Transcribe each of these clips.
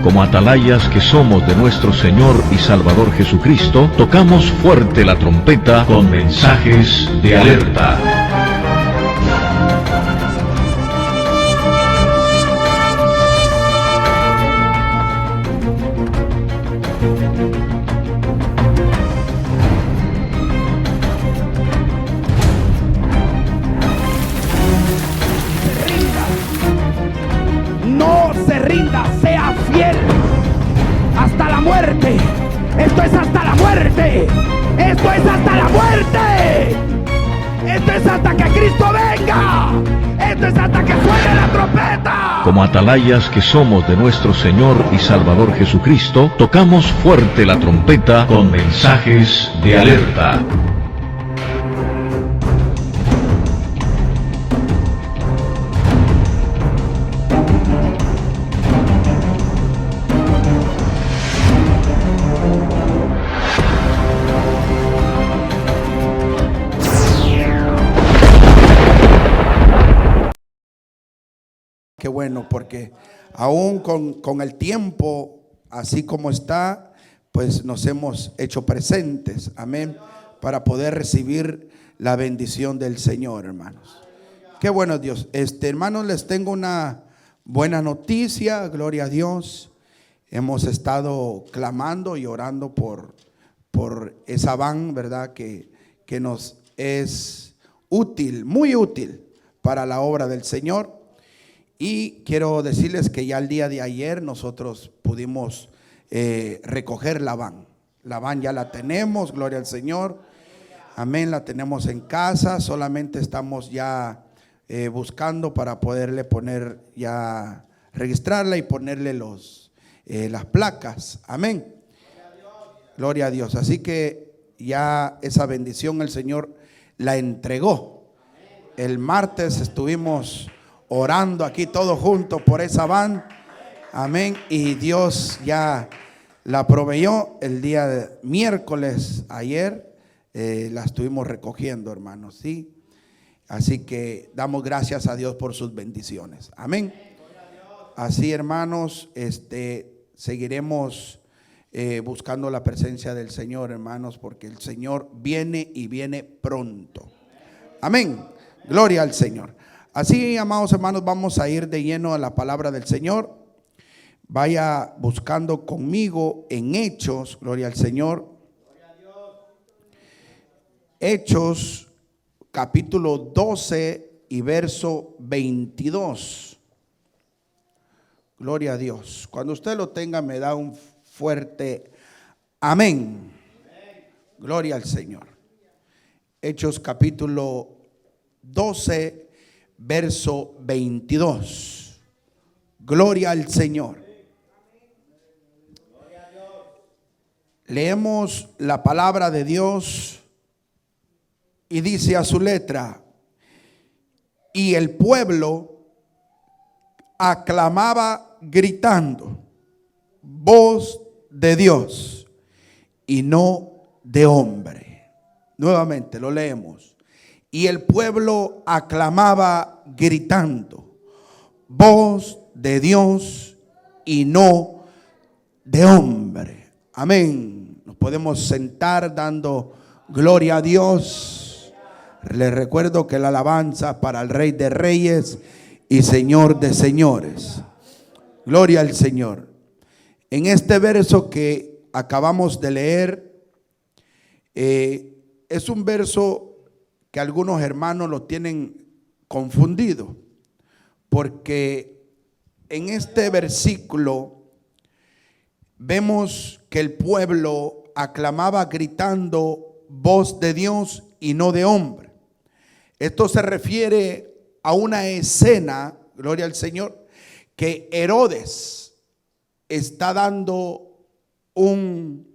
Como atalayas que somos de nuestro Señor y Salvador Jesucristo, tocamos fuerte la trompeta con mensajes de alerta. No se rinda, sea fiel hasta la muerte. Esto es hasta la muerte. Esto es hasta la muerte. Esto es hasta que Cristo venga. Esto es hasta que suene la trompeta. Como atalayas que somos de nuestro Señor y Salvador Jesucristo, tocamos fuerte la trompeta con mensajes de alerta. Qué bueno, porque aún con el tiempo, así como está, pues nos hemos hecho presentes, amén, para poder recibir la bendición del Señor, hermanos. Qué bueno, Dios. Hermanos, les tengo una buena noticia, gloria a Dios. Hemos estado clamando y orando por esa van, ¿verdad? Que nos es útil, muy útil para la obra del Señor. Y quiero decirles que ya el día de ayer nosotros pudimos recoger la van. La van ya la tenemos, gloria al Señor. Amén, la tenemos en casa. Solamente estamos ya buscando para poderle poner, ya registrarla y ponerle las placas. Amén. Gloria a Dios. Así que ya esa bendición el Señor la entregó. El martes estuvimos orando aquí todos juntos por esa van, amén, y Dios ya la proveyó. El día de miércoles, ayer, la estuvimos recogiendo, hermanos, ¿sí? Así que damos gracias a Dios por sus bendiciones, amén. Así, hermanos, seguiremos buscando la presencia del Señor, hermanos, porque el Señor viene y viene pronto, amén, gloria al Señor. Así, amados hermanos, vamos a ir de lleno a la palabra del Señor. Vaya buscando conmigo en Hechos, gloria al Señor. Hechos, capítulo 12 y verso 22. Gloria a Dios. Cuando usted lo tenga, me da un fuerte amén. Gloria al Señor. Hechos, capítulo 12 verso 22. Gloria al Señor. Leemos la palabra de Dios y dice a su letra: y el pueblo aclamaba gritando, voz de Dios y no de hombre. Nuevamente lo leemos. Y el pueblo aclamaba gritando, voz de Dios y no de hombre. Amén. Nos podemos sentar dando gloria a Dios. Les recuerdo que la alabanza para el Rey de Reyes y Señor de Señores. Gloria al Señor. En este verso que acabamos de leer, es un verso que algunos hermanos lo tienen confundido, porque en este versículo vemos que el pueblo aclamaba gritando, voz de Dios y no de hombre. Esto se refiere a una escena, gloria al Señor, que Herodes está dando un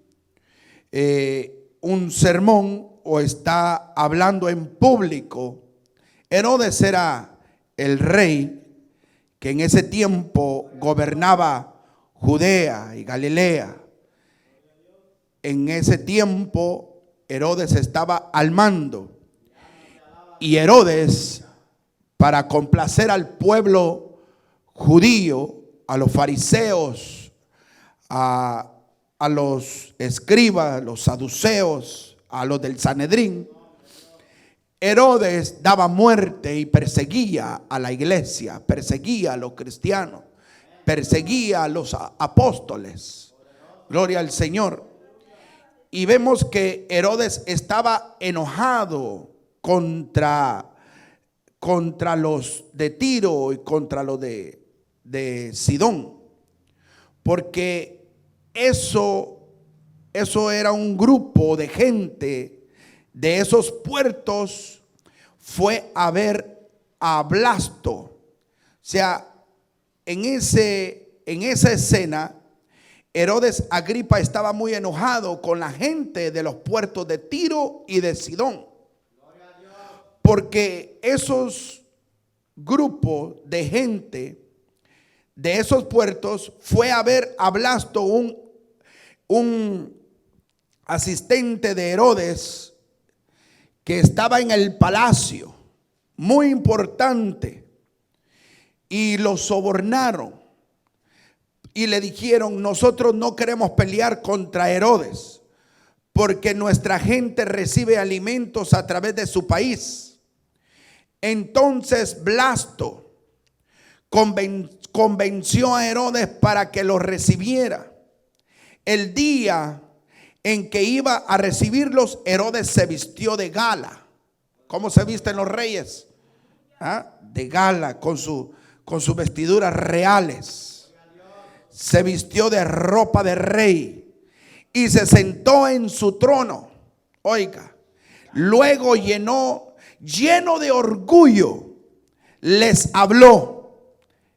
sermón, o está hablando en público. Herodes era el rey que en ese tiempo gobernaba Judea y Galilea. En ese tiempo Herodes estaba al mando, y Herodes, para complacer al pueblo judío, a los fariseos, a los escribas, los saduceos, a los del Sanedrín, Herodes daba muerte y perseguía a la iglesia, perseguía a los cristianos, perseguía a los apóstoles. Gloria al Señor. Y vemos que Herodes estaba enojado contra los de Tiro y contra los de Sidón, porque eso era un grupo de gente de esos puertos. Fue a ver a Blasto. O sea, en esa escena, Herodes Agripa estaba muy enojado con la gente de los puertos de Tiro y de Sidón, porque esos grupos de gente de esos puertos fue a ver a Blasto, un asistente de Herodes que estaba en el palacio, muy importante, y lo sobornaron y le dijeron: nosotros no queremos pelear contra Herodes, porque nuestra gente recibe alimentos a través de su país. Entonces Blasto convenció a Herodes para que lo recibiera. El día en que iba a recibirlos, Herodes se vistió de gala. ¿Cómo se visten los reyes? De gala, con sus vestiduras reales. Se vistió de ropa de rey y se sentó en su trono. Oiga, luego lleno de orgullo, les habló.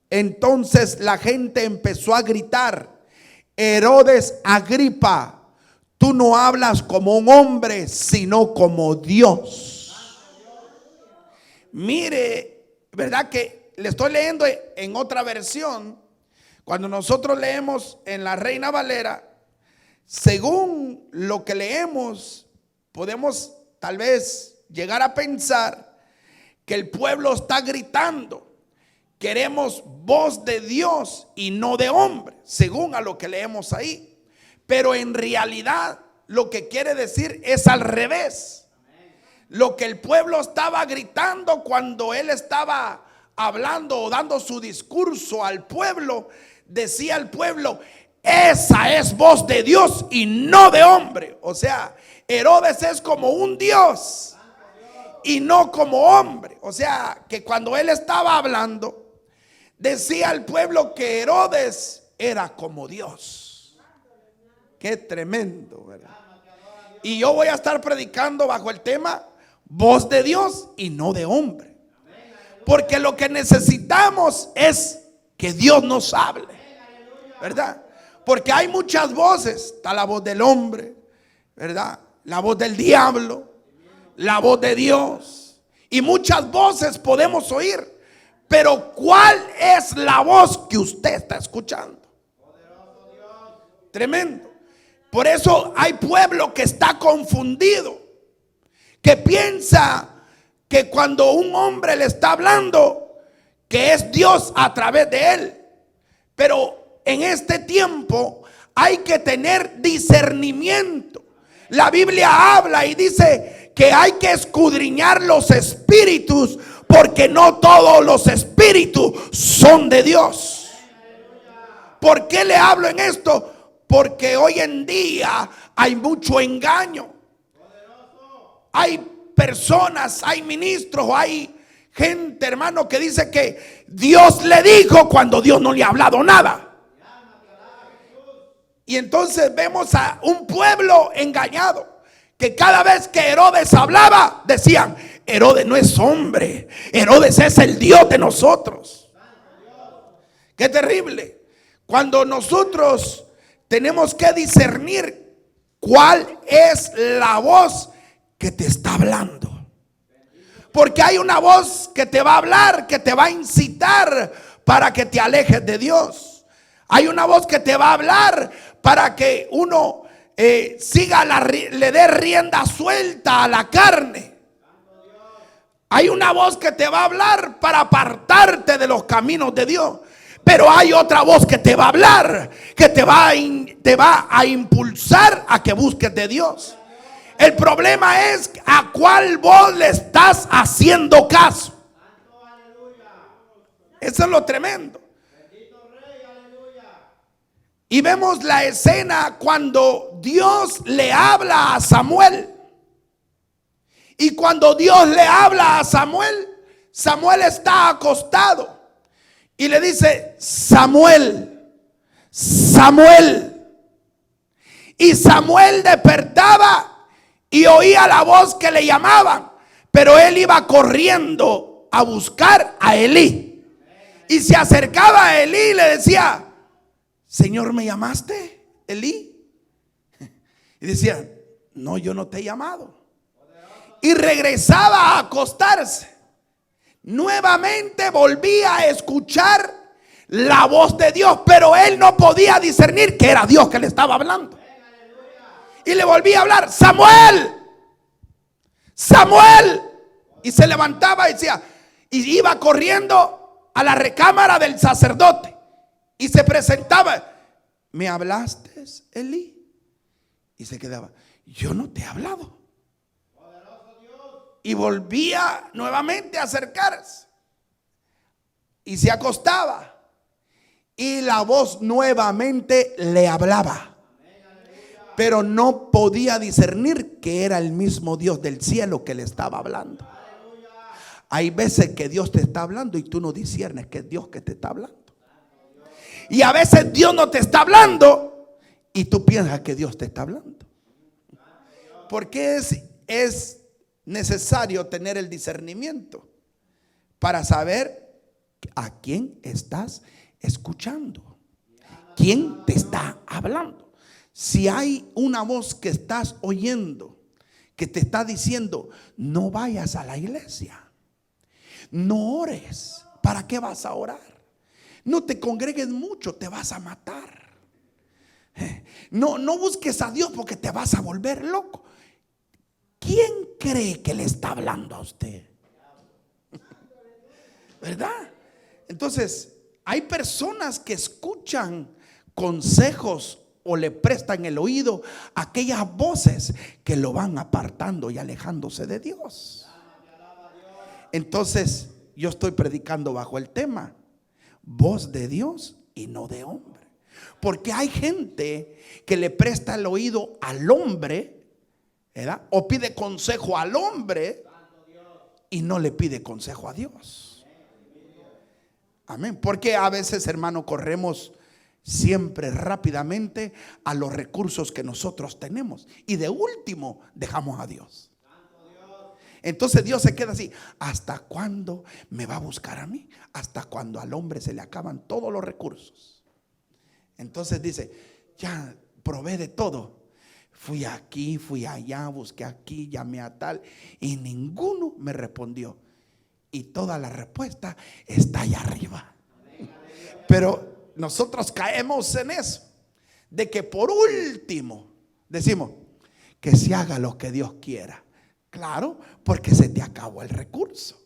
Entonces la gente empezó a gritar: Herodes Agripa, tú no hablas como un hombre, sino como Dios. Mire, ¿verdad que le estoy leyendo en otra versión? Cuando nosotros leemos en la Reina Valera, según lo que leemos, podemos tal vez llegar a pensar que el pueblo está gritando: queremos voz de Dios y no de hombre, según a lo que leemos ahí. Pero en realidad lo que quiere decir es al revés. Lo que el pueblo estaba gritando cuando él estaba hablando o dando su discurso al pueblo, decía al pueblo: esa es voz de Dios y no de hombre. O sea, Herodes es como un Dios y no como hombre. O sea, que cuando él estaba hablando, decía al pueblo que Herodes era como Dios. Qué tremendo, ¿verdad? Y yo voy a estar predicando bajo el tema voz de Dios y no de hombre, porque lo que necesitamos es que Dios nos hable, ¿verdad? Porque hay muchas voces. Está la voz del hombre, ¿verdad? La voz del diablo, la voz de Dios, y muchas voces podemos oír. Pero ¿cuál es la voz que usted está escuchando? Tremendo. Por eso hay pueblo que está confundido, que piensa que cuando un hombre le está hablando, que es Dios a través de él. Pero en este tiempo hay que tener discernimiento. La Biblia habla y dice que hay que escudriñar los espíritus, porque no todos los espíritus son de Dios. ¿Por qué le hablo en esto? Porque hoy en día hay mucho engaño. Hay personas, hay ministros, hay gente, hermano, que dice que Dios le dijo cuando Dios no le ha hablado nada. Y entonces vemos a un pueblo engañado, que cada vez que Herodes hablaba, decían: Herodes no es hombre, Herodes es el Dios de nosotros. Qué terrible. Cuando nosotros tenemos que discernir cuál es la voz que te está hablando. Porque hay una voz que te va a hablar, que te va a incitar para que te alejes de Dios. Hay una voz que te va a hablar para que uno le dé rienda suelta a la carne. Hay una voz que te va a hablar para apartarte de los caminos de Dios. Pero hay otra voz que te va a hablar, que te va a impulsar a que busques de Dios. El problema es a cuál voz le estás haciendo caso. Eso es lo tremendo. Y vemos la escena cuando Dios le habla a Samuel. Y cuando Dios le habla a Samuel, Samuel está acostado. Y le dice: Samuel, Samuel. Y Samuel despertaba y oía la voz que le llamaban. Pero él iba corriendo a buscar a Elí. Y se acercaba a Elí y le decía: Señor, ¿me llamaste, Elí? Y decía: no, yo no te he llamado. Y regresaba a acostarse. Nuevamente volvía a escuchar la voz de Dios, pero él no podía discernir que era Dios que le estaba hablando. Y le volvía a hablar: Samuel, Samuel. Y se levantaba y decía, y iba corriendo a la recámara del sacerdote y se presentaba: ¿me hablaste, Elí? Y se quedaba: yo no te he hablado. Y volvía nuevamente a acercarse y se acostaba, y la voz nuevamente le hablaba, pero no podía discernir que era el mismo Dios del cielo que le estaba hablando. Hay veces que Dios te está hablando y tú no discernes que es Dios que te está hablando. Y a veces Dios no te está hablando y tú piensas que Dios te está hablando. Porque es necesario tener el discernimiento para saber a quién estás escuchando, quién te está hablando. Si hay una voz que estás oyendo que te está diciendo: no vayas a la iglesia, no ores, ¿para qué vas a orar? No te congregues mucho, te vas a matar. No busques a Dios porque te vas a volver loco. ¿Quién cree que le está hablando a usted? ¿Verdad? Entonces, hay personas que escuchan consejos o le prestan el oído a aquellas voces que lo van apartando y alejándose de Dios. Entonces, yo estoy predicando bajo el tema: voz de Dios y no de hombre. Porque hay gente que le presta el oído al hombre, ¿verdad? O pide consejo al hombre y no le pide consejo a Dios. Amén. Porque a veces, hermano, corremos siempre rápidamente a los recursos que nosotros tenemos y de último dejamos a Dios. Entonces Dios se queda así: ¿hasta cuándo me va a buscar a mí? Hasta cuando al hombre se le acaban todos los recursos. Entonces dice: ya probé de todo. Fui aquí, fui allá, busqué aquí, llamé a tal, y ninguno me respondió. Y toda la respuesta está allá arriba. Pero nosotros caemos en eso, de que por último decimos: que se haga lo que Dios quiera. Claro, porque se te acabó el recurso.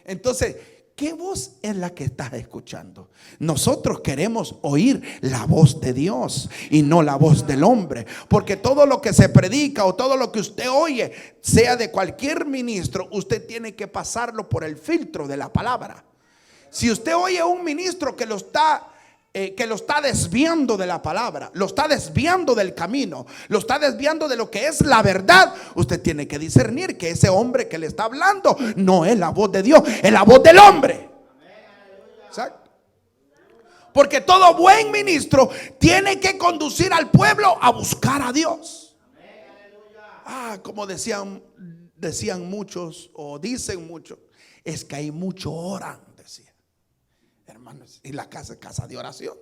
Entonces, ¿qué voz es la que estás escuchando? Nosotros queremos oír la voz de Dios y no la voz del hombre. Porque todo lo que se predica o todo lo que usted oye, sea de cualquier ministro, usted tiene que pasarlo por el filtro de la palabra. Si usted oye a un ministro que lo está desviando de la palabra, lo está desviando del camino, lo está desviando de lo que es la verdad, usted tiene que discernir que ese hombre que le está hablando no es la voz de Dios, es la voz del hombre. Exacto. Porque todo buen ministro tiene que conducir al pueblo a buscar a Dios. Como decían muchos, o dicen muchos, es que hay mucho oran, decía. Hermanos, y la casa es casa de oración.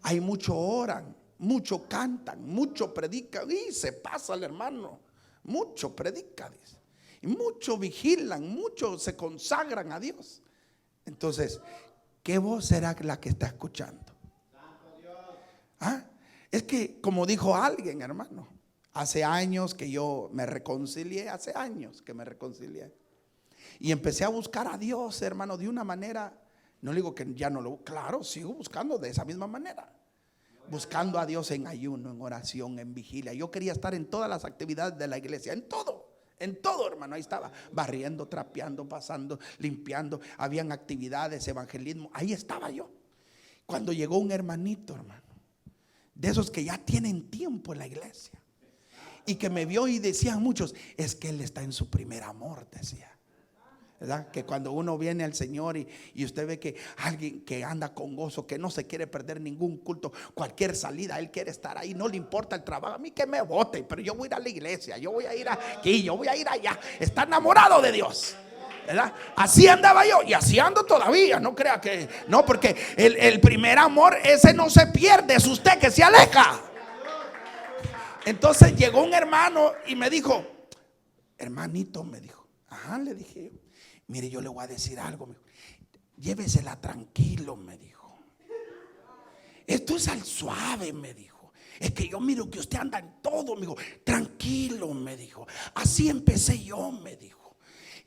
Hay mucho oran, mucho cantan, mucho predican. Y se pasa el hermano, mucho predica, dice. Y mucho vigilan, mucho se consagran a Dios. Entonces, ¿qué voz será la que está escuchando? Es que, como dijo alguien, hermano, hace años que yo me reconcilié, y empecé a buscar a Dios, hermano, de una manera No le digo que ya no lo, claro, sigo buscando de esa misma manera. Buscando a Dios en ayuno, en oración, en vigilia. Yo quería estar en todas las actividades de la iglesia, en todo, hermano. Ahí estaba, barriendo, trapeando, pasando, limpiando. Habían actividades, evangelismo. Ahí estaba yo. Cuando llegó un hermanito, hermano, de esos que ya tienen tiempo en la iglesia, y que me vio y decían muchos, es que él está en su primer amor, decía. ¿Verdad? Que cuando uno viene al Señor y usted ve que alguien que anda con gozo, que no se quiere perder ningún culto, cualquier salida, él quiere estar ahí, no le importa el trabajo, a mí que me voten, pero yo voy a ir a la iglesia, yo voy a ir aquí, yo voy a ir allá. Está enamorado de Dios, ¿verdad? Así andaba yo y así ando todavía. No crea que no, porque el primer amor ese no se pierde, es usted que se aleja. Entonces llegó un hermano y me dijo, hermanito, me dijo, ajá, le dije yo, mire, yo le voy a decir algo, me dijo, llévesela tranquilo, me dijo. Esto es al suave, me dijo. Es que yo miro que usted anda en todo, me dijo. Tranquilo, me dijo. Así empecé yo, me dijo.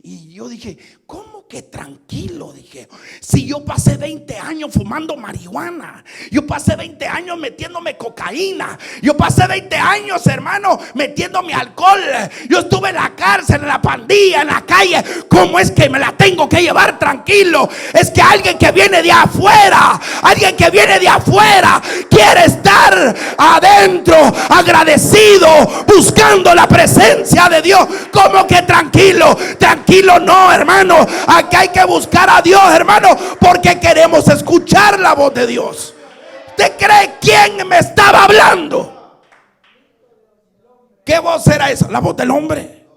Y yo dije, ¿cómo que tranquilo? Dije, si yo pasé 20 años fumando marihuana, yo pasé 20 años metiéndome cocaína, yo pasé 20 años, hermano, metiéndome alcohol, yo estuve en la cárcel, en la pandilla, en la calle. ¿Cómo es que me la tengo que llevar tranquilo? Es que alguien que viene de afuera, quiere estar adentro, agradecido, buscando la presencia de Dios. ¿Cómo que tranquilo? Tranquilo no, hermano. Aquí hay que buscar a Dios, hermano, porque queremos escuchar la voz de Dios. ¿Usted cree quién me estaba hablando? ¿Qué voz era esa? La voz del hombre.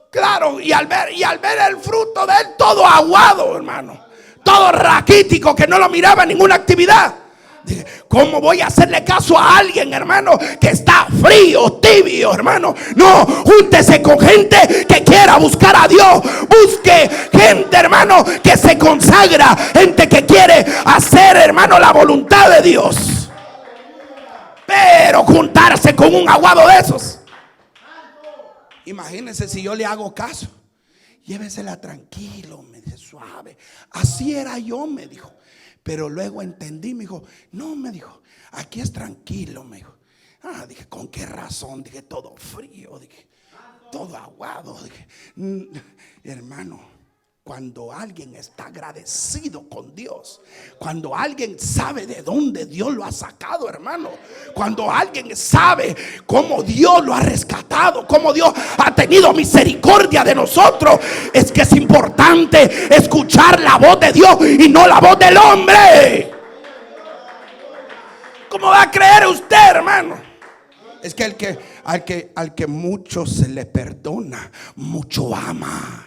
Claro, y al ver el fruto de él, todo aguado, hermano, todo raquítico, que no lo miraba en ninguna actividad. ¿Cómo voy a hacerle caso a alguien, hermano, que está frío, tibio, hermano? No, júntese con gente que quiera buscar a Dios. Busque gente, hermano, que se consagra, gente que quiere hacer, hermano, la voluntad de Dios. Pero juntarse con un aguado de esos, imagínense si yo le hago caso. Llévesela tranquilo, me dice, suave. Así era yo, me dijo. Pero luego entendí, me dijo, no, me dijo, aquí es tranquilo, me dijo. Dije, ¿con qué razón? Dije, todo frío, dije, todo aguado. Dije, hermano, cuando alguien está agradecido con Dios, cuando alguien sabe de dónde Dios lo ha sacado, hermano, cuando alguien sabe cómo Dios lo ha rescatado, cómo Dios ha tenido misericordia de nosotros, es que es importante escuchar la voz de Dios y no la voz del hombre. ¿Cómo va a creer usted, hermano? Es que al que mucho se le perdona, mucho ama.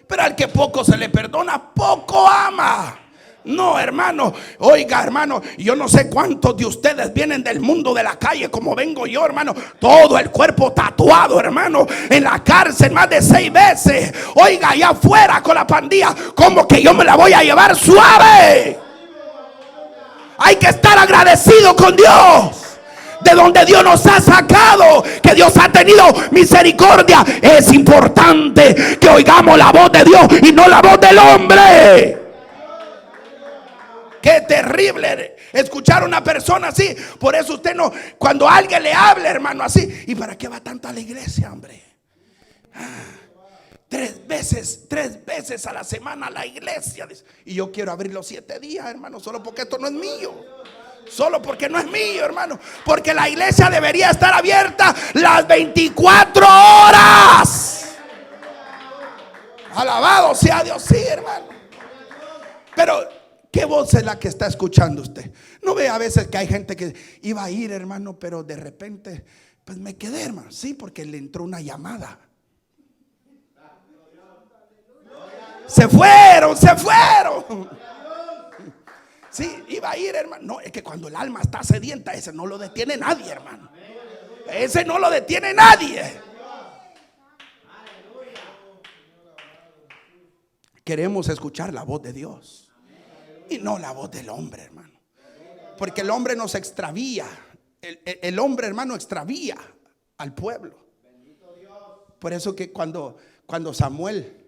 Pero al que poco se le perdona, poco ama. No, hermano, oiga, hermano, yo no sé cuántos de ustedes vienen del mundo de la calle como vengo yo, hermano. Todo el cuerpo tatuado, hermano. En la cárcel más de 6 veces. Oiga, allá afuera con la pandilla. ¿Cómo que yo me la voy a llevar suave? Hay que estar agradecido con Dios. De donde Dios nos ha sacado, que Dios ha tenido misericordia. Es importante que oigamos la voz de Dios y no la voz del hombre. Qué terrible escuchar a una persona así. Por eso usted no, cuando alguien le hable, hermano, así, ¿y para qué va tanto a la iglesia, hombre? 3 veces a la semana a la iglesia. Y yo quiero abrir los 7 días, hermano, solo porque esto no es mío. Solo porque no es mío, hermano. Porque la iglesia debería estar abierta las 24 horas. Alabado sea Dios, sí, hermano. Pero ¿qué voz es la que está escuchando usted? No ve a veces que hay gente que iba a ir, hermano, pero de repente, pues me quedé, hermano. Sí, porque le entró una llamada. Se fueron. Sí, iba a ir, hermano. No, es que cuando el alma está sedienta, ese no lo detiene nadie, hermano. Ese no lo detiene nadie. Queremos escuchar la voz de Dios y no la voz del hombre, hermano. Porque el hombre nos extravía. El hombre, hermano, extravía al pueblo. Por eso que cuando Samuel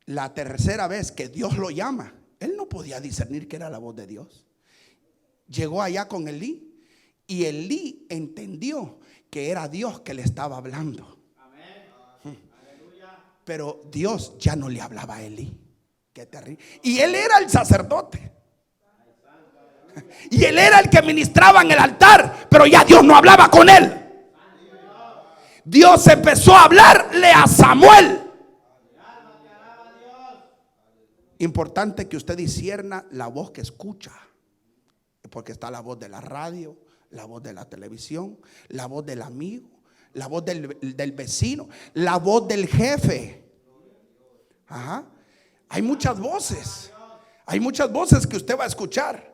la tercera vez que Dios lo llama, él no podía discernir que era la voz de Dios. Llegó allá con Elí y Elí entendió que era Dios que le estaba hablando. Pero Dios ya no le hablaba a Elí. Qué terrible. Y él era el sacerdote. Y él era el que ministraba en el altar, pero ya Dios no hablaba con él. Dios empezó a hablarle a Samuel. Importante que usted discierna la voz que escucha, porque está la voz de la radio, la voz de la televisión, la voz del amigo, la voz del vecino, la voz del jefe. Ajá. Hay muchas voces. Hay muchas voces que usted va a escuchar,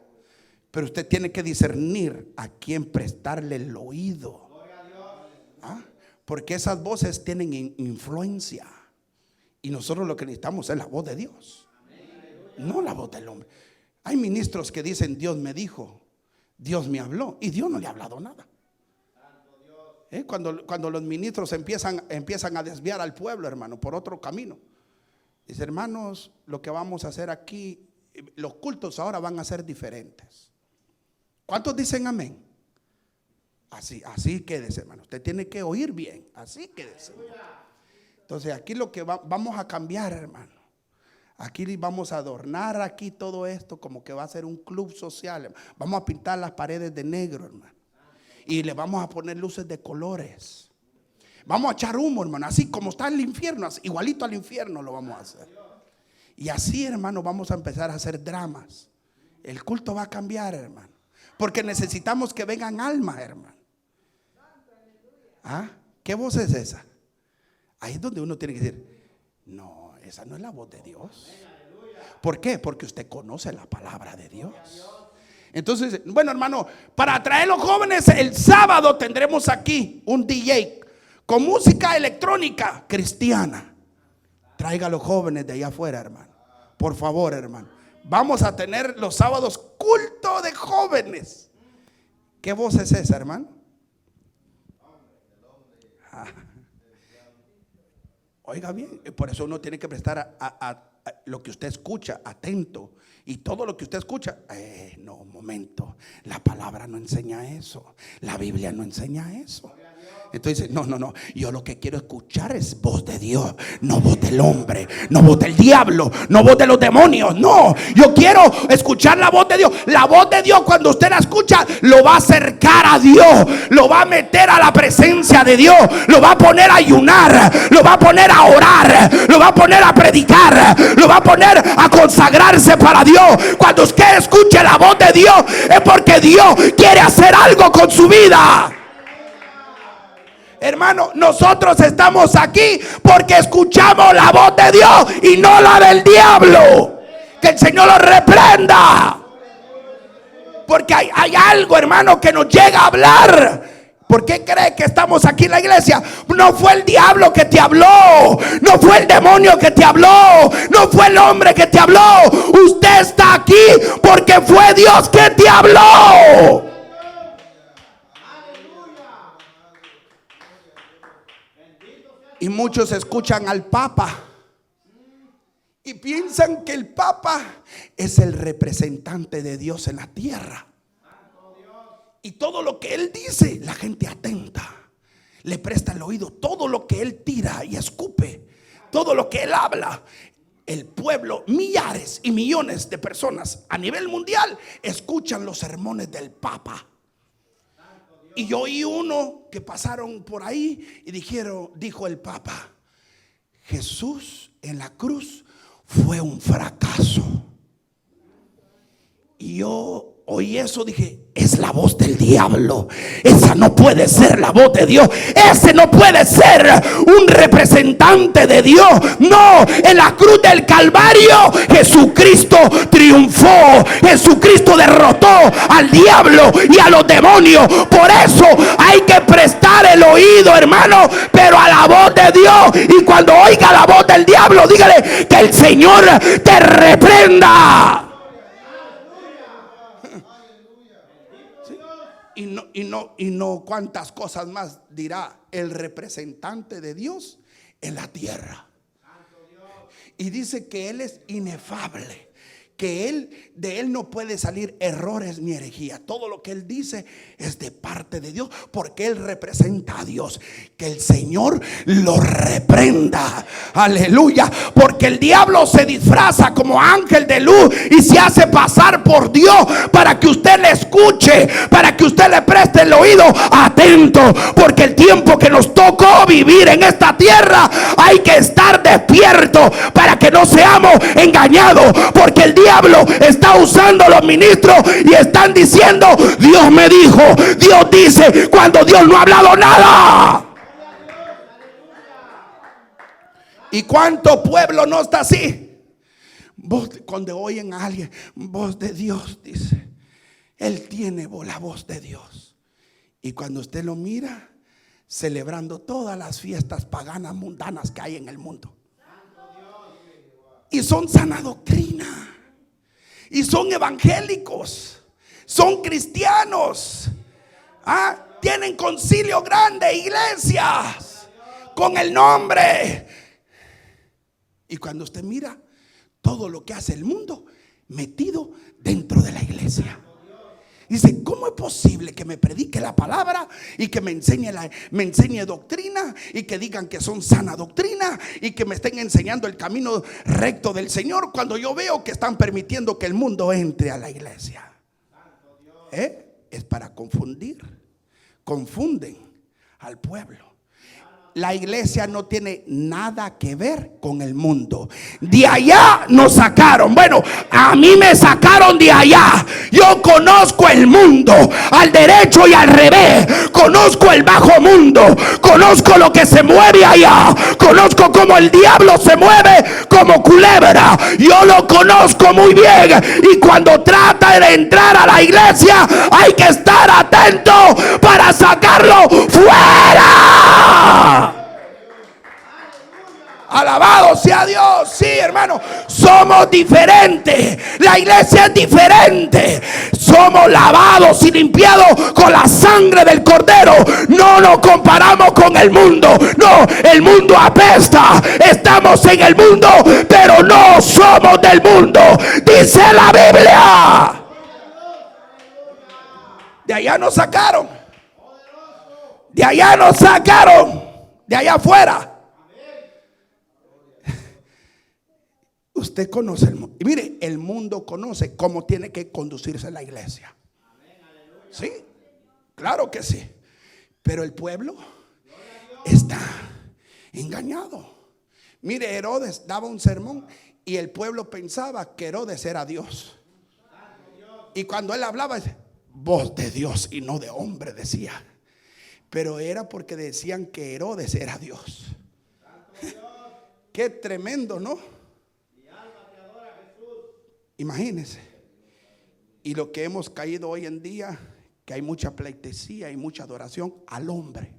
pero usted tiene que discernir a quién prestarle el oído. ¿Ah? Porque esas voces tienen influencia. Y nosotros lo que necesitamos es la voz de Dios, no la voz del hombre. Hay ministros que dicen: Dios me dijo, Dios me habló, y Dios no le ha hablado nada. Cuando los ministros empiezan a desviar al pueblo, hermano, por otro camino. Dice: hermanos, lo que vamos a hacer aquí, los cultos ahora van a ser diferentes. ¿Cuántos dicen amén? Así quédese, hermano. Usted tiene que oír bien. Así quédese. Entonces aquí lo que vamos a cambiar, hermano. Aquí vamos a adornar aquí todo esto como que va a ser un club social, hermano. Vamos a pintar las paredes de negro, hermano. Y le vamos a poner luces de colores. Vamos a echar humo, hermano. Así como está el infierno, así, igualito al infierno lo vamos a hacer. Y así, hermano, vamos a empezar a hacer dramas. El culto va a cambiar, hermano. Porque necesitamos que vengan almas, hermano. ¿Ah? ¿Qué voz es esa? Ahí es donde uno tiene que decir: no, esa no es la voz de Dios. ¿Por qué? Porque usted conoce la palabra de Dios. Entonces, bueno, hermano, para atraer a los jóvenes, el sábado tendremos aquí un DJ con música electrónica cristiana. Traiga a los jóvenes de allá afuera, hermano. Por favor, hermano. Vamos a tener los sábados culto de jóvenes. ¿Qué voz es esa, hermano? Oiga bien, por eso uno tiene que prestar a lo que usted escucha, atento. Y todo lo que usted escucha, no, un momento, la palabra no enseña eso, la Biblia no enseña eso. Entonces, no, yo lo que quiero escuchar es voz de Dios, no voz del hombre, no voz del diablo, no voz de los demonios. No, yo quiero escuchar la voz de Dios. La voz de Dios, cuando usted la escucha, lo va a acercar a Dios, lo va a meter a la presencia de Dios, lo va a poner a ayunar, lo va a poner a orar, lo va a poner a predicar, lo va a poner a consagrarse para Dios. Cuando usted escuche la voz de Dios, es porque Dios quiere hacer algo con su vida. Hermano, nosotros estamos aquí porque escuchamos la voz de Dios y no la del diablo. Que el Señor lo reprenda. Porque hay algo, hermano, que nos llega a hablar. ¿Por qué cree que estamos aquí en la iglesia? No fue el diablo que te habló, no fue el demonio que te habló, no fue el hombre que te habló. Usted está aquí porque fue Dios que te habló. Y muchos escuchan al Papa y piensan que el Papa es el representante de Dios en la tierra. Y todo lo que él dice, la gente atenta, le presta el oído. Todo lo que él tira y escupe, todo lo que él habla, el pueblo, millares y millones de personas a nivel mundial escuchan los sermones del Papa. Y yo oí uno que pasaron por ahí y dijo el Papa: Jesús en la cruz fue un fracaso. Y yo oí eso, dije: es la voz del diablo. Esa no puede ser la voz de Dios. Ese no puede ser un representante de Dios. No, en la cruz del Calvario Jesucristo triunfó. Jesucristo derrotó al diablo y a los demonios. Por eso hay que prestar el oído, hermano, pero a la voz de Dios. Y cuando oiga la voz del diablo, dígale: que el Señor te reprenda. Y no cuántas cosas más dirá el representante de Dios en la tierra. Y dice que Él es inefable, que de Él no puede salir errores ni herejía. Todo lo que Él dice es de parte de Dios, porque Él representa a Dios. Que el Señor lo reprenda. Aleluya. Porque el diablo se disfraza como ángel de luz y se hace pasar por Dios para que usted le escuche, para que usted le preste el oído atento. Porque el tiempo que nos tocó vivir en esta tierra, hay que estar despierto para que no seamos engañados. Porque el diablo está usando a los ministros y están diciendo: Dios me dijo, Dios dice, cuando Dios no ha hablado nada. ¿Y cuánto pueblo no está así? Cuando oyen a alguien, voz de Dios, dice, él tiene la voz de Dios. Y cuando usted lo mira celebrando todas las fiestas paganas mundanas que hay en el mundo, y son sana doctrina, y son evangélicos, son cristianos, tienen concilio grande, iglesias con el nombre. Y cuando usted mira todo lo que hace el mundo metido dentro de la iglesia, dice: ¿cómo es posible que me predique la palabra y que me enseñe doctrina, y que digan que son sana doctrina y que me estén enseñando el camino recto del Señor, cuando yo veo que están permitiendo que el mundo entre a la iglesia? Es para confundir. Confunden al pueblo. La iglesia no tiene nada que ver con el mundo. De allá nos sacaron. Bueno, a mí me sacaron de allá. Yo conozco el mundo al derecho y al revés. Conozco el bajo mundo. Conozco lo que se mueve allá. Conozco cómo el diablo se mueve como culebra. Yo lo conozco muy bien. Y cuando trata de entrar a la iglesia, hay que estar atento para sacarlo fuera. Alabado sea Dios. Sí, hermano, somos diferentes. La iglesia es diferente. Somos lavados y limpiados con la sangre del Cordero. No nos comparamos con el mundo. No, el mundo apesta. Estamos en el mundo, pero no somos del mundo. Dice la Biblia. De allá nos sacaron. De allá nos sacaron. De allá afuera. Usted conoce el mundo. Y mire, el mundo conoce cómo tiene que conducirse la iglesia. Sí, claro que sí. Pero el pueblo está engañado. Mire, Herodes daba un sermón y el pueblo pensaba que Herodes era Dios. Y cuando él hablaba, voz de Dios y no de hombre, decía. Pero era porque decían que Herodes era Dios. Qué tremendo, ¿no? Imagínense. Y lo que hemos caído hoy en día, que hay mucha pleitesía y mucha adoración al hombre.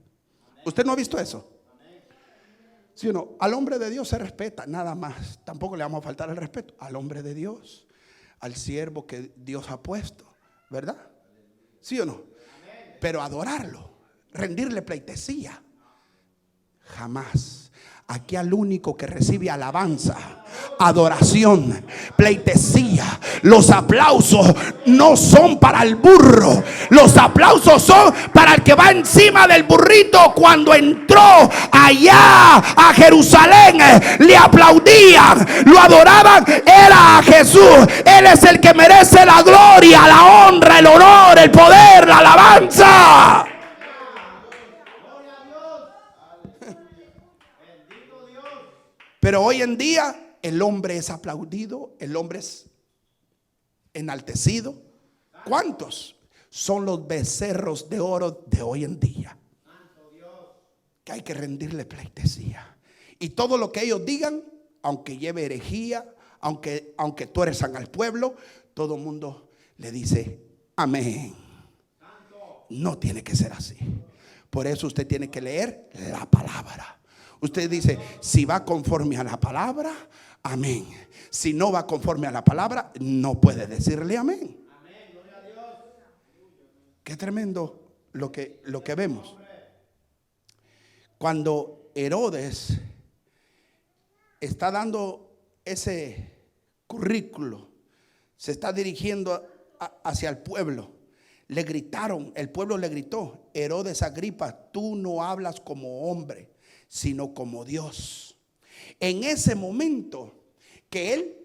¿Usted no ha visto eso? ¿Sí o no? Al hombre de Dios se respeta, nada más. Tampoco le vamos a faltar el respeto al hombre de Dios, al siervo que Dios ha puesto, ¿verdad? ¿Sí o no? Pero adorarlo, rendirle pleitesía, jamás. Aquí al único que recibe alabanza, adoración, pleitesía, los aplausos no son para el burro. Los aplausos son para el que va encima del burrito. Cuando entró allá a Jerusalén, le aplaudían, lo adoraban, era a Jesús. Él es el que merece la gloria, la honra, el honor, el poder, la alabanza. Pero hoy en día el hombre es aplaudido, el hombre es enaltecido. ¿Cuántos son los becerros de oro de hoy en día? Que hay que rendirle pleitesía. Y todo lo que ellos digan, aunque lleve herejía, aunque tuerzan al pueblo, todo el mundo le dice amén. No tiene que ser así. Por eso usted tiene que leer la palabra. Usted dice, si va conforme a la palabra, amén. Si no va conforme a la palabra, no puede decirle amén. Qué tremendo lo que vemos. Cuando Herodes está dando ese currículo se está dirigiendo hacia el pueblo. Le gritaron, el pueblo le gritó: Herodes Agripa, tú no hablas como hombre, sino como Dios. En ese momento que él,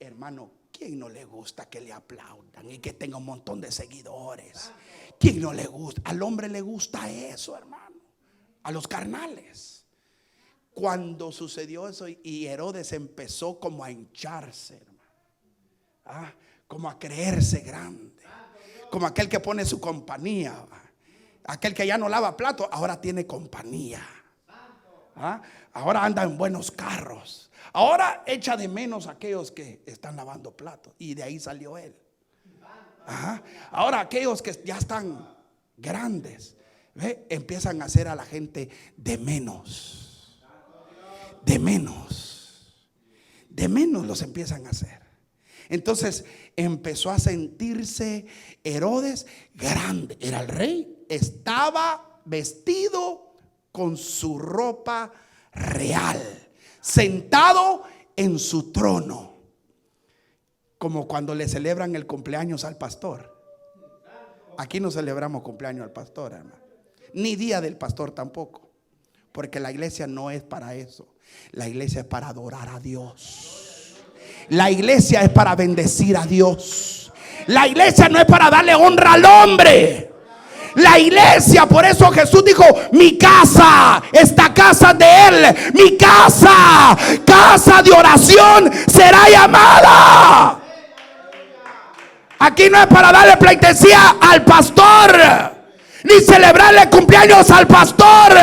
hermano, ¿quién no le gusta que le aplaudan y que tenga un montón de seguidores? ¿Quién no le gusta? Al hombre le gusta eso, hermano, a los carnales. Cuando sucedió eso y Herodes empezó como a hincharse, hermano, como a creerse grande, como aquel que pone su compañía, aquel que ya no lava plato, ahora tiene compañía, ahora anda en buenos carros, ahora echa de menos a aquellos que están lavando platos, y de ahí salió él. Ahora aquellos que ya están grandes, empiezan a hacer a la gente de menos, de menos los empiezan a hacer. Entonces empezó a sentirse Herodes grande, era el rey, estaba vestido con su ropa real, sentado en su trono, como cuando le celebran el cumpleaños al pastor. Aquí no celebramos cumpleaños al pastor, hermano, ni día del pastor tampoco, porque la iglesia no es para eso. La iglesia es para adorar a Dios. La iglesia es para bendecir a Dios. La iglesia no es para darle honra al hombre. La iglesia, por eso Jesús dijo: mi casa, esta casa de él, mi casa, casa de oración será llamada. Aquí no es para darle pleitesía al pastor, ni celebrarle cumpleaños al pastor,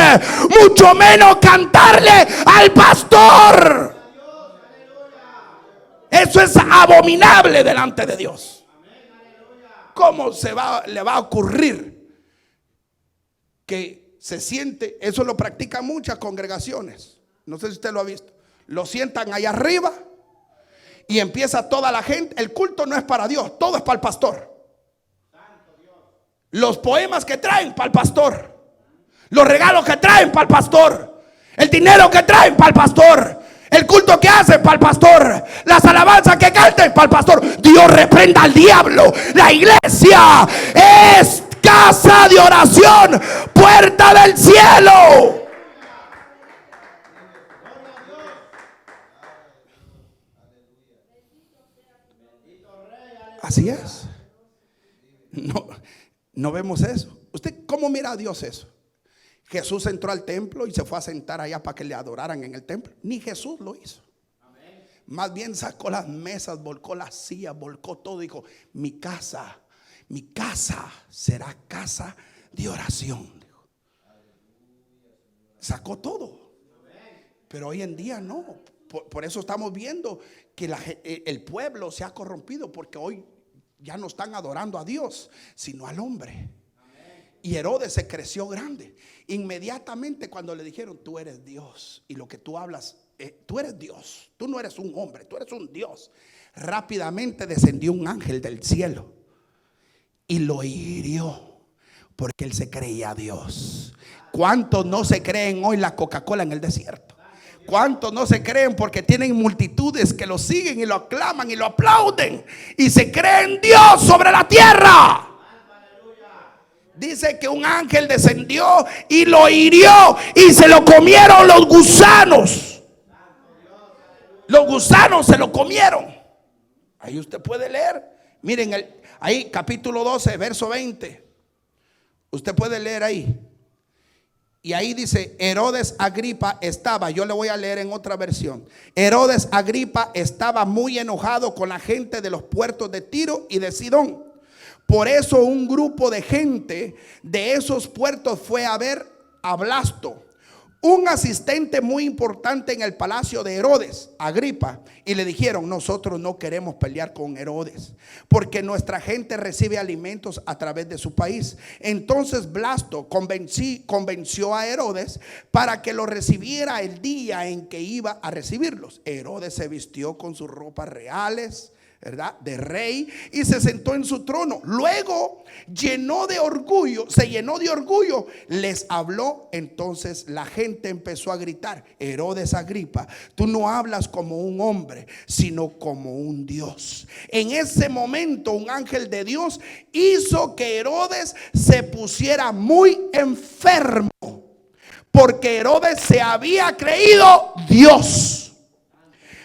mucho menos cantarle al pastor. Eso es abominable delante de Dios. ¿Cómo le va a ocurrir que se siente? Eso lo practican muchas congregaciones. No sé si usted lo ha visto. Lo sientan allá arriba y empieza toda la gente. El culto no es para Dios, todo es para el pastor. Los poemas que traen para el pastor, los regalos que traen para el pastor, el dinero que traen para el pastor, el culto que hacen para el pastor, las alabanzas que canten para el pastor. Dios reprenda al diablo. La iglesia es casa de oración, puerta del cielo. Así es. No vemos eso. ¿Usted cómo mira a Dios eso? Jesús entró al templo y se fue a sentar allá para que le adoraran en el templo. Ni Jesús lo hizo. Más bien sacó las mesas, volcó las sillas, volcó todo. Dijo: mi casa será casa de oración. Dijo. Sacó todo. Pero hoy en día no. Por eso estamos viendo que el pueblo se ha corrompido, porque hoy ya no están adorando a Dios, sino al hombre. Y Herodes se creció grande. Inmediatamente cuando le dijeron: tú eres Dios y lo que tú hablas, tú eres Dios, tú no eres un hombre, tú eres un Dios. Rápidamente descendió un ángel del cielo y lo hirió, porque él se creía Dios. ¿Cuántos no se creen hoy la Coca-Cola en el desierto? ¿Cuántos no se creen porque tienen multitudes que lo siguen y lo aclaman y lo aplauden y se creen Dios sobre la tierra? Dice que un ángel descendió y lo hirió y se lo comieron los gusanos. Los gusanos se lo comieron. Ahí usted puede leer. Miren, ahí capítulo 12, verso 20. Usted puede leer ahí. Y ahí dice: Herodes Agripa estaba, yo le voy a leer en otra versión. Herodes Agripa estaba muy enojado con la gente de los puertos de Tiro y de Sidón. Por eso un grupo de gente de esos puertos fue a ver a Blasto, un asistente muy importante en el palacio de Herodes Agripa, y le dijeron: nosotros no queremos pelear con Herodes, porque nuestra gente recibe alimentos a través de su país. Entonces Blasto convenció a Herodes para que lo recibiera el día en que iba a recibirlos. Herodes se vistió con sus ropas reales, ¿verdad?, de rey, y se sentó en su trono. Luego se llenó de orgullo, les habló. Entonces la gente empezó a gritar: Herodes Agripa, tú no hablas como un hombre, sino como un Dios. En ese momento un ángel de Dios hizo que Herodes se pusiera muy enfermo, porque Herodes se había creído Dios.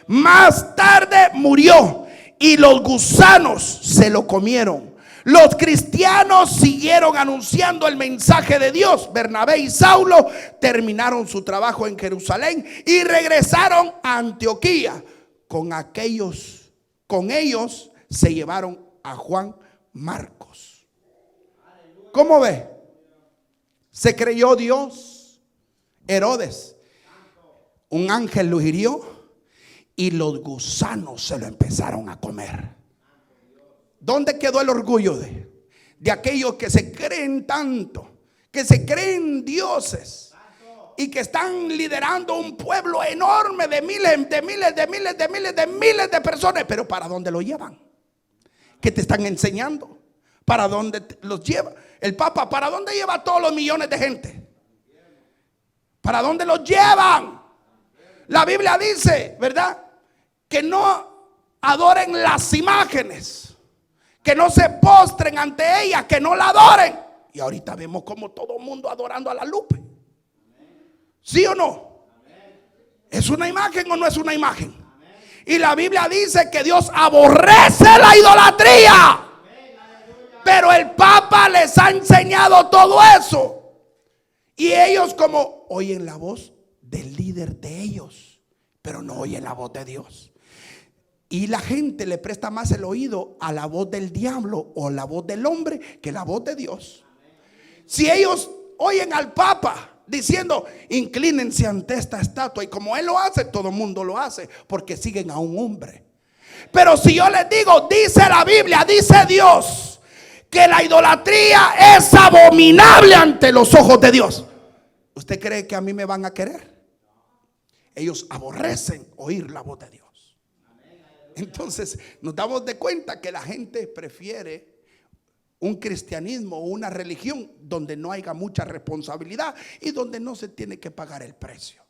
Más tarde murió y los gusanos se lo comieron. Los cristianos siguieron anunciando el mensaje de Dios. Bernabé y Saulo terminaron su trabajo en Jerusalén y regresaron a Antioquía. Con ellos se llevaron a Juan Marcos. ¿Cómo ve? Se creyó Dios. Herodes, un ángel lo hirió y los gusanos se lo empezaron a comer. ¿Dónde quedó el orgullo de aquellos que se creen tanto, que se creen dioses y que están liderando un pueblo enorme de miles de personas? Pero ¿para dónde lo llevan? ¿Qué te están enseñando? ¿Para dónde los lleva? El Papa, ¿para dónde lleva a todos los millones de gente? ¿Para dónde los llevan? La Biblia dice, ¿verdad?, que no adoren las imágenes, que no se postren ante ellas, que no la adoren. Y ahorita vemos como todo el mundo adorando a la Lupe. ¿Sí o no? ¿Es una imagen o no es una imagen? Y la Biblia dice que Dios aborrece la idolatría. Pero el Papa les ha enseñado todo eso. Y ellos como oyen la voz del líder de ellos, pero no oyen la voz de Dios. Y la gente le presta más el oído a la voz del diablo o la voz del hombre que la voz de Dios. Si ellos oyen al Papa diciendo: inclínense ante esta estatua, y como él lo hace, todo el mundo lo hace, porque siguen a un hombre. Pero si yo les digo, dice la Biblia, dice Dios, que la idolatría es abominable ante los ojos de Dios, ¿usted cree que a mí me van a querer? Ellos aborrecen oír la voz de Dios. Entonces nos damos de cuenta que la gente prefiere un cristianismo o una religión donde no haya mucha responsabilidad y donde no se tiene que pagar el precio.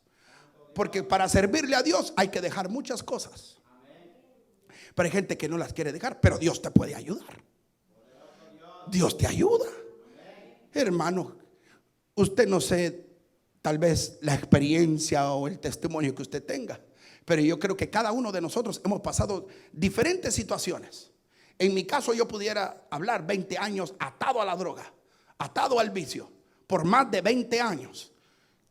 Porque para servirle a Dios hay que dejar muchas cosas. Pero hay gente que no las quiere dejar, pero Dios te puede ayudar. Dios te ayuda. Hermano, usted no sé, tal vez la experiencia o el testimonio que usted tenga, pero yo creo que cada uno de nosotros hemos pasado diferentes situaciones. En mi caso, yo pudiera hablar 20 años atado a la droga, atado al vicio, por más de 20 años.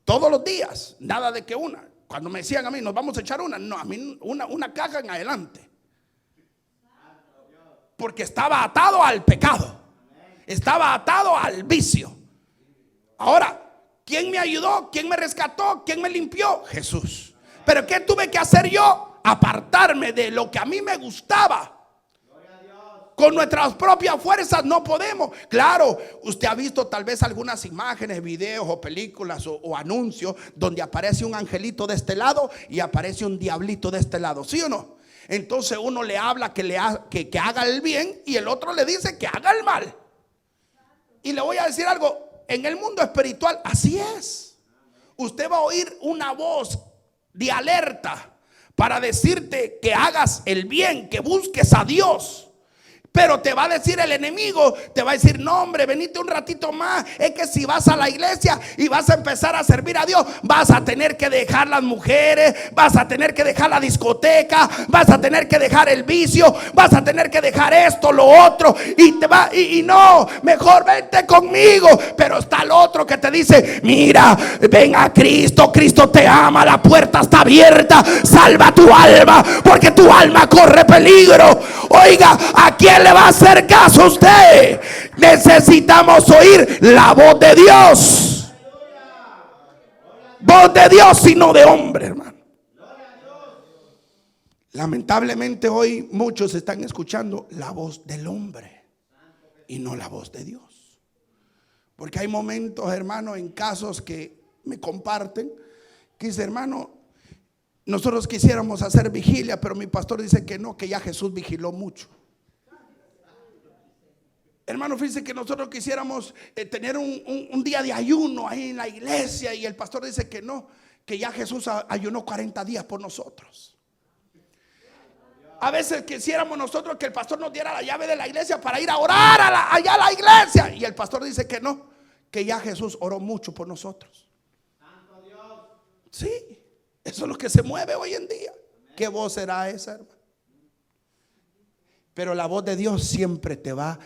Todos los días, nada de que una. Cuando me decían a mí, nos vamos a echar una, no, a mí una caja en adelante. Porque estaba atado al pecado, estaba atado al vicio. Ahora, ¿quién me ayudó? ¿Quién me rescató? ¿Quién me limpió? Jesús. ¿Pero qué tuve que hacer yo? Apartarme de lo que a mí me gustaba. Con nuestras propias fuerzas no podemos. Claro, usted ha visto tal vez algunas imágenes, videos o películas o anuncios donde aparece un angelito de este lado y aparece un diablito de este lado, ¿sí o no? Entonces uno le habla que haga el bien y el otro le dice que haga el mal. Y le voy a decir algo, en el mundo espiritual así es. Usted va a oír una voz de alerta para decirte que hagas el bien, que busques a Dios. Pero te va a decir el enemigo, te va a decir: no, hombre, venite un ratito más. Es que si vas a la iglesia y vas a empezar a servir a Dios, vas a tener que dejar las mujeres, vas a tener que dejar la discoteca, vas a tener que dejar el vicio, vas a tener que dejar esto, lo otro. Y no, mejor vente conmigo. Pero está el otro que te dice: mira, ven a Cristo, Cristo te ama, la puerta está abierta, salva tu alma, porque tu alma corre peligro. Oiga, ¿a quién le va a hacer caso a usted? Necesitamos oír la voz de Dios. Voz de Dios y no de hombre, hermano. Lamentablemente hoy muchos están escuchando la voz del hombre y no la voz de Dios. Porque hay momentos, hermano, en casos que me comparten, que dice: hermano, nosotros quisiéramos hacer vigilia, pero mi pastor dice que no, que ya Jesús vigiló mucho. Hermano, fíjense que nosotros quisiéramos tener un día de ayuno ahí en la iglesia, y el pastor dice que no, que ya Jesús ayunó 40 días por nosotros. A veces quisiéramos nosotros que el pastor nos diera la llave de la iglesia para ir a orar allá a la iglesia, y el pastor dice que no, que ya Jesús oró mucho por nosotros. Sí, eso es lo que se mueve hoy en día. ¿Qué voz será esa, hermano? Pero la voz de Dios siempre te va a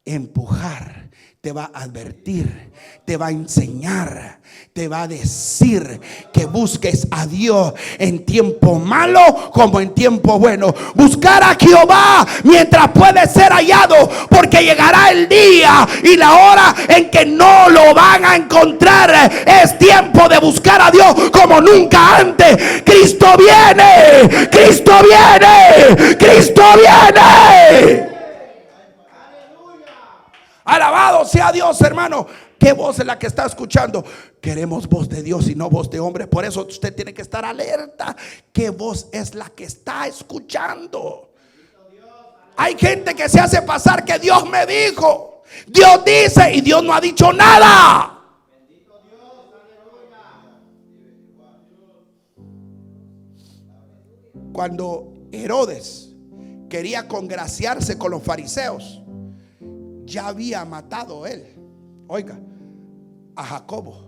empujar, te va a advertir, te va a enseñar, te va a decir que busques a Dios en tiempo malo como en tiempo bueno. Buscar a Jehová mientras puede ser hallado, porque llegará el día y la hora en que no lo van a encontrar. Es tiempo de buscar a Dios como nunca antes. Cristo viene, Cristo viene, Cristo viene. Alabado sea Dios, hermano. ¿Qué voz es la que está escuchando? Queremos voz de Dios y no voz de hombre. Por eso usted tiene que estar alerta. ¿Qué voz es la que está escuchando? Hay gente que se hace pasar que Dios me dijo, Dios dice, y Dios no ha dicho nada. Cuando Herodes quería congraciarse con los fariseos, ya había matado él, oiga, a Jacobo.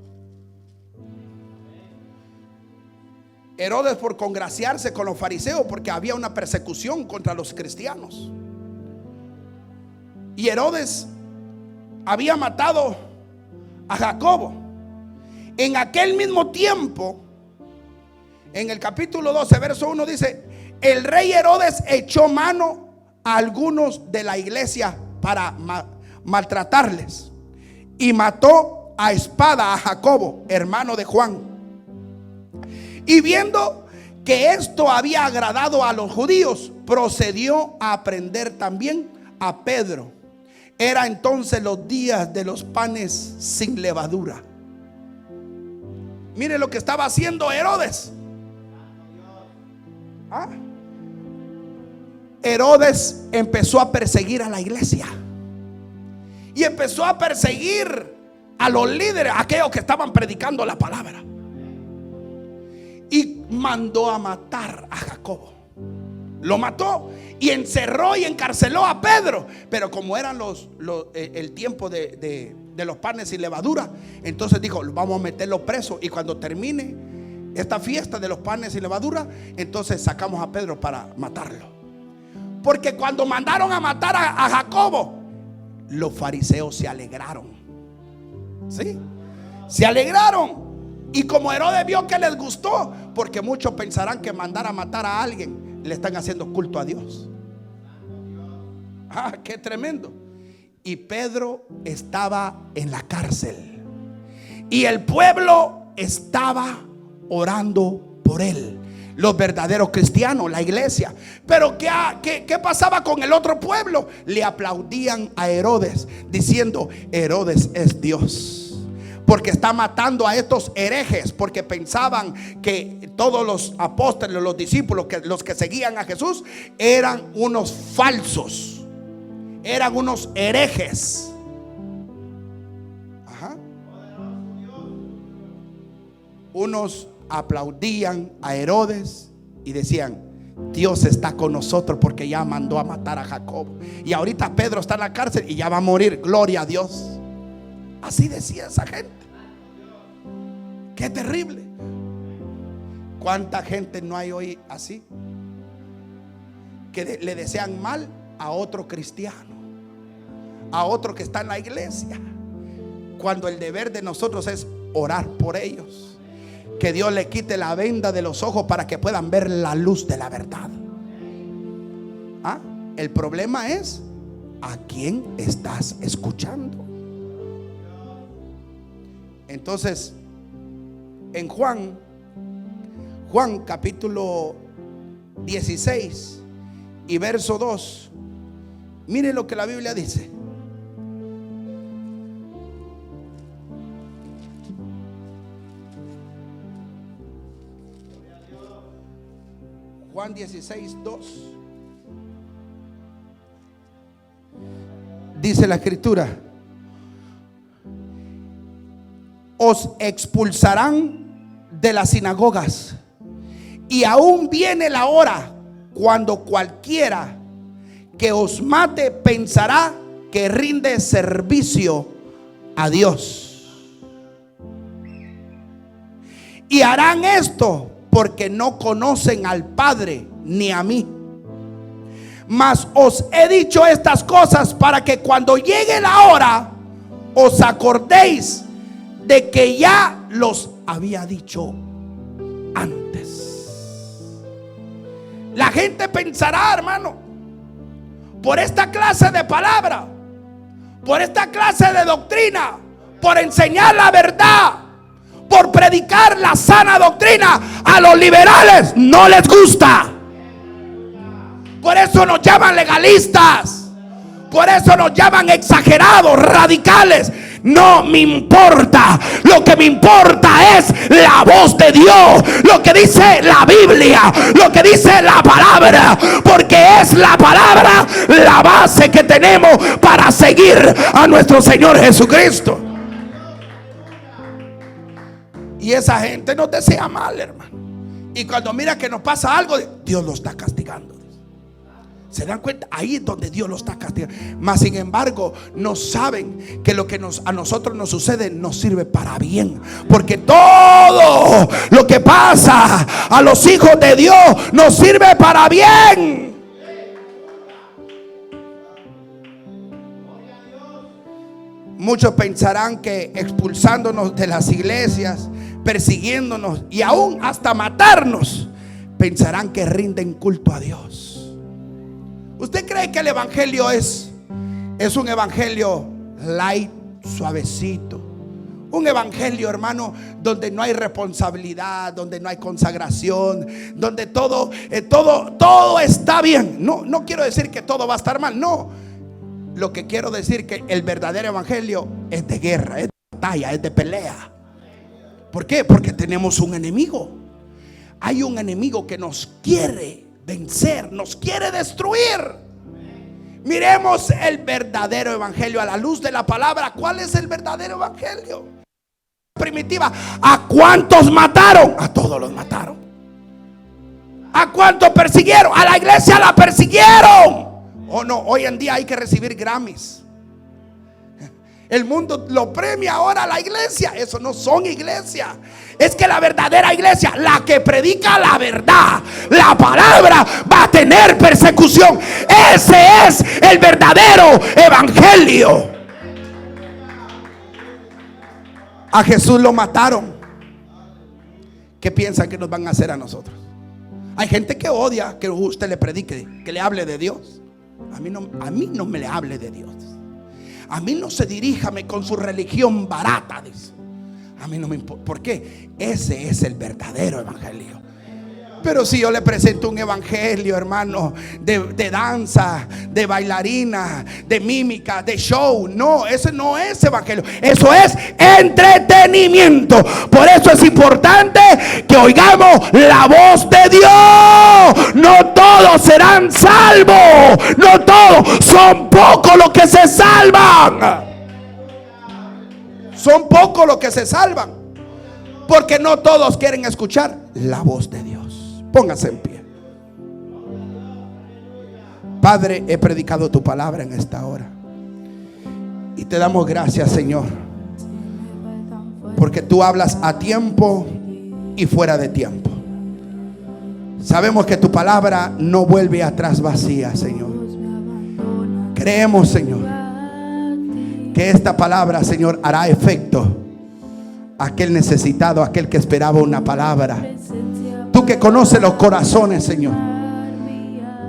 Herodes, por congraciarse con los fariseos, porque había una persecución contra los cristianos, y Herodes había matado a Jacobo. En aquel mismo tiempo, en el capítulo 12, verso 1 dice: el rey Herodes echó mano a algunos de la iglesia para maltratarles, y mató a espada a Jacobo, hermano de Juan. Y viendo que esto había agradado a los judíos, procedió a prender también a Pedro. Era entonces los días de los panes sin levadura. Mire lo que estaba haciendo Herodes. Herodes empezó a perseguir a la iglesia, y empezó a perseguir a los líderes, aquellos que estaban predicando la palabra, y mandó a matar a Jacobo. Lo mató y encerró y encarceló a Pedro. Pero como eran el tiempo de los panes sin levadura, entonces dijo: vamos a meterlo preso, y cuando termine esta fiesta de los panes sin levadura, entonces sacamos a Pedro para matarlo. Porque cuando mandaron a matar a Jacobo, los fariseos se alegraron. ¿Sí? Se alegraron. Y como Herodes vio que les gustó, porque muchos pensarán que mandar a matar a alguien le están haciendo culto a Dios. Qué tremendo. Y Pedro estaba en la cárcel, y el pueblo estaba orando por él, los verdaderos cristianos, la iglesia. Pero ¿qué pasaba con el otro pueblo? Le aplaudían a Herodes, diciendo: Herodes es Dios, porque está matando a estos herejes. Porque pensaban que todos los apóstoles, los discípulos, los que seguían a Jesús, eran unos falsos, eran unos herejes. Unos aplaudían a Herodes y decían: Dios está con nosotros, porque ya mandó a matar a Jacobo. Y ahorita Pedro está en la cárcel y ya va a morir, gloria a Dios. Así decía esa gente. Qué terrible. ¿Cuánta gente no hay hoy así? Que le desean mal a otro cristiano, a otro que está en la iglesia, cuando el deber de nosotros es orar por ellos. Que Dios le quite la venda de los ojos para que puedan ver la luz de la verdad. El problema es: ¿a quién estás escuchando? Entonces, en Juan capítulo 16 y verso 2, mire lo que la Biblia dice. Juan 16, 2. Dice la escritura: os expulsarán de las sinagogas, y aún viene la hora cuando cualquiera que os mate pensará que rinde servicio a Dios. Y harán esto porque no conocen al Padre ni a mí. Mas os he dicho estas cosas para que cuando llegue la hora os acordéis de que ya los había dicho antes. La gente pensará, hermano, por esta clase de palabra, por esta clase de doctrina, por enseñar la verdad, por predicar la sana doctrina, a los liberales no les gusta. Por eso nos llaman legalistas, por eso nos llaman exagerados, radicales. No me importa, lo que me importa es la voz de Dios, lo que dice la Biblia, lo que dice la palabra, porque es la palabra la base que tenemos para seguir a nuestro Señor Jesucristo. Y esa gente nos desea mal, hermano. Y cuando mira que nos pasa algo, Dios lo está castigando. ¿Se dan cuenta? Ahí es donde Dios lo está castigando. Mas sin embargo no saben que lo que a nosotros nos sucede nos sirve para bien, porque todo lo que pasa a los hijos de Dios nos sirve para bien. Muchos pensarán que expulsándonos de las iglesias, persiguiéndonos y aún hasta matarnos, pensarán que rinden culto a Dios. ¿Usted cree que el evangelio es un evangelio light, suavecito? Un evangelio, hermano, donde no hay responsabilidad, donde no hay consagración, donde todo está bien. No quiero decir que todo va a estar mal, no. Lo que quiero decir que el verdadero evangelio es de guerra, es de batalla, es de pelea. ¿Por qué? Porque tenemos un enemigo. Hay un enemigo que nos quiere vencer, nos quiere destruir. Miremos el verdadero evangelio a la luz de la palabra. ¿Cuál es el verdadero evangelio? Primitiva. ¿A cuántos mataron? A todos los mataron. ¿A cuántos persiguieron? A la iglesia la persiguieron. Oh no, hoy en día hay que recibir Grammys. El mundo lo premia ahora a la iglesia. Eso no son iglesias. Es que la verdadera iglesia, la que predica la verdad, la palabra, va a tener persecución. Ese es el verdadero evangelio. A Jesús lo mataron. ¿Qué piensan que nos van a hacer a nosotros? Hay gente que odia que usted le predique, que le hable de Dios. A mí no me le hable de Dios. A mí no se diríjame con su religión barata, dice. A mí no me importa. ¿Por qué? Ese es el verdadero evangelio. Pero si yo le presento un evangelio, hermano, de danza, de bailarina, de mímica, de show, no, ese no es evangelio. Eso es entretenimiento. Por eso es importante que oigamos la voz de Dios. No todos serán salvos. No todos, son pocos los que se salvan. Son pocos los que se salvan, porque no todos quieren escuchar la voz de Dios. Póngase en pie. Padre, he predicado tu palabra en esta hora y te damos gracias, Señor, porque tú hablas a tiempo y fuera de tiempo. Sabemos que tu palabra no vuelve atrás vacía, Señor. Creemos, Señor, que esta palabra, Señor, hará efecto a aquel necesitado, a aquel que esperaba una palabra. Tú que conoces los corazones, Señor.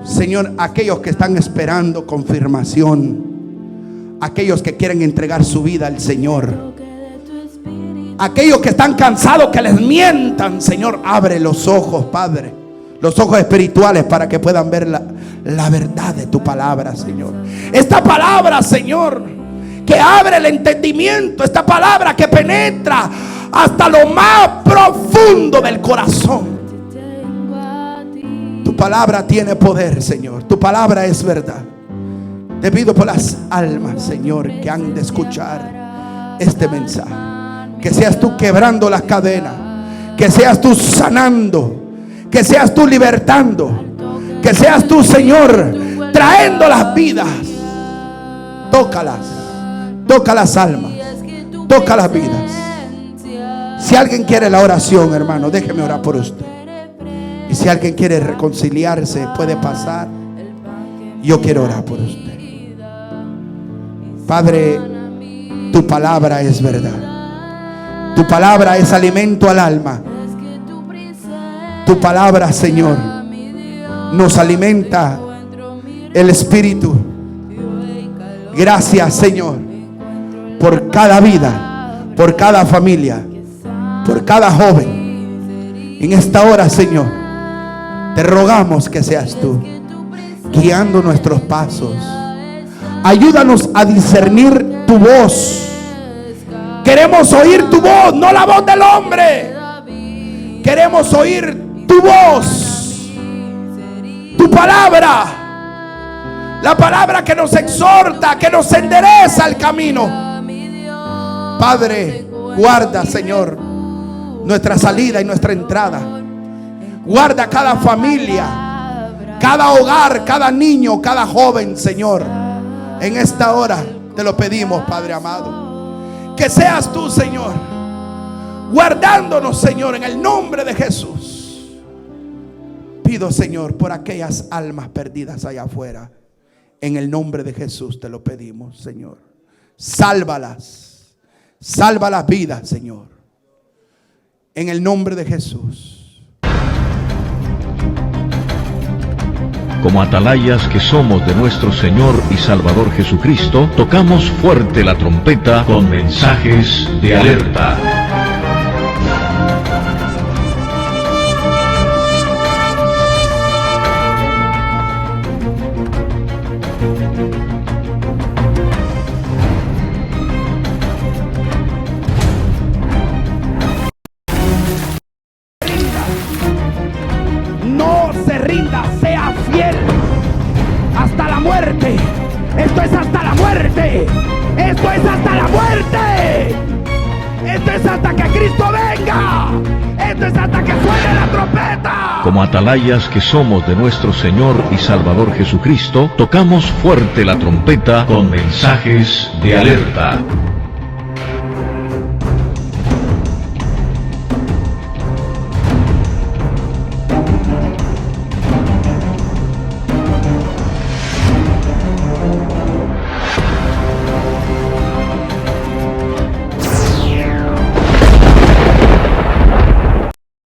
Señor, aquellos que están esperando confirmación, aquellos que quieren entregar su vida al Señor, aquellos que están cansados que les mientan, Señor, abre los ojos, Padre, los ojos espirituales, para que puedan ver la verdad de tu palabra, Señor. Esta palabra, Señor, que abre el entendimiento, esta palabra que penetra hasta lo más profundo del corazón. Tu palabra tiene poder, Señor. Tu palabra es verdad. Te pido por las almas, Señor, que han de escuchar este mensaje. Que seas tú quebrando las cadenas. Que seas tú sanando. Que seas tú libertando. Que seas tú, Señor, trayendo las vidas. Tócalas. Toca las almas. Toca las vidas. Si alguien quiere la oración, hermano, déjeme orar por usted. Y si alguien quiere reconciliarse, puede pasar. Yo quiero orar por usted. Padre, tu palabra es verdad. Tu palabra es alimento al alma. Tu palabra, Señor, nos alimenta el espíritu. Gracias, Señor, por cada vida, por cada familia, por cada joven. En esta hora, Señor, te rogamos que seas tú guiando nuestros pasos. Ayúdanos a discernir tu voz. Queremos oír tu voz, no la voz del hombre. Queremos oír tu voz, tu palabra, la palabra que nos exhorta, que nos endereza el camino. Padre, guarda, Señor, nuestra salida y nuestra entrada. Guarda cada familia, cada hogar, cada niño, cada joven, Señor. En esta hora te lo pedimos, Padre amado. Que seas tú, Señor, guardándonos, Señor, en el nombre de Jesús. Pido, Señor, por aquellas almas perdidas allá afuera. En el nombre de Jesús te lo pedimos, Señor. Sálvalas. Salva las vidas, Señor. En el nombre de Jesús. Como atalayas que somos de nuestro Señor y Salvador Jesucristo, tocamos fuerte la trompeta con mensajes de alerta. No se rinda, sea fiel hasta la muerte. Esto es hasta la muerte. Esto es hasta la muerte. Esto es hasta que Cristo venga. Esto es hasta que suene la trompeta. Como atalayas que somos de nuestro Señor y Salvador Jesucristo, tocamos fuerte la trompeta con mensajes de alerta.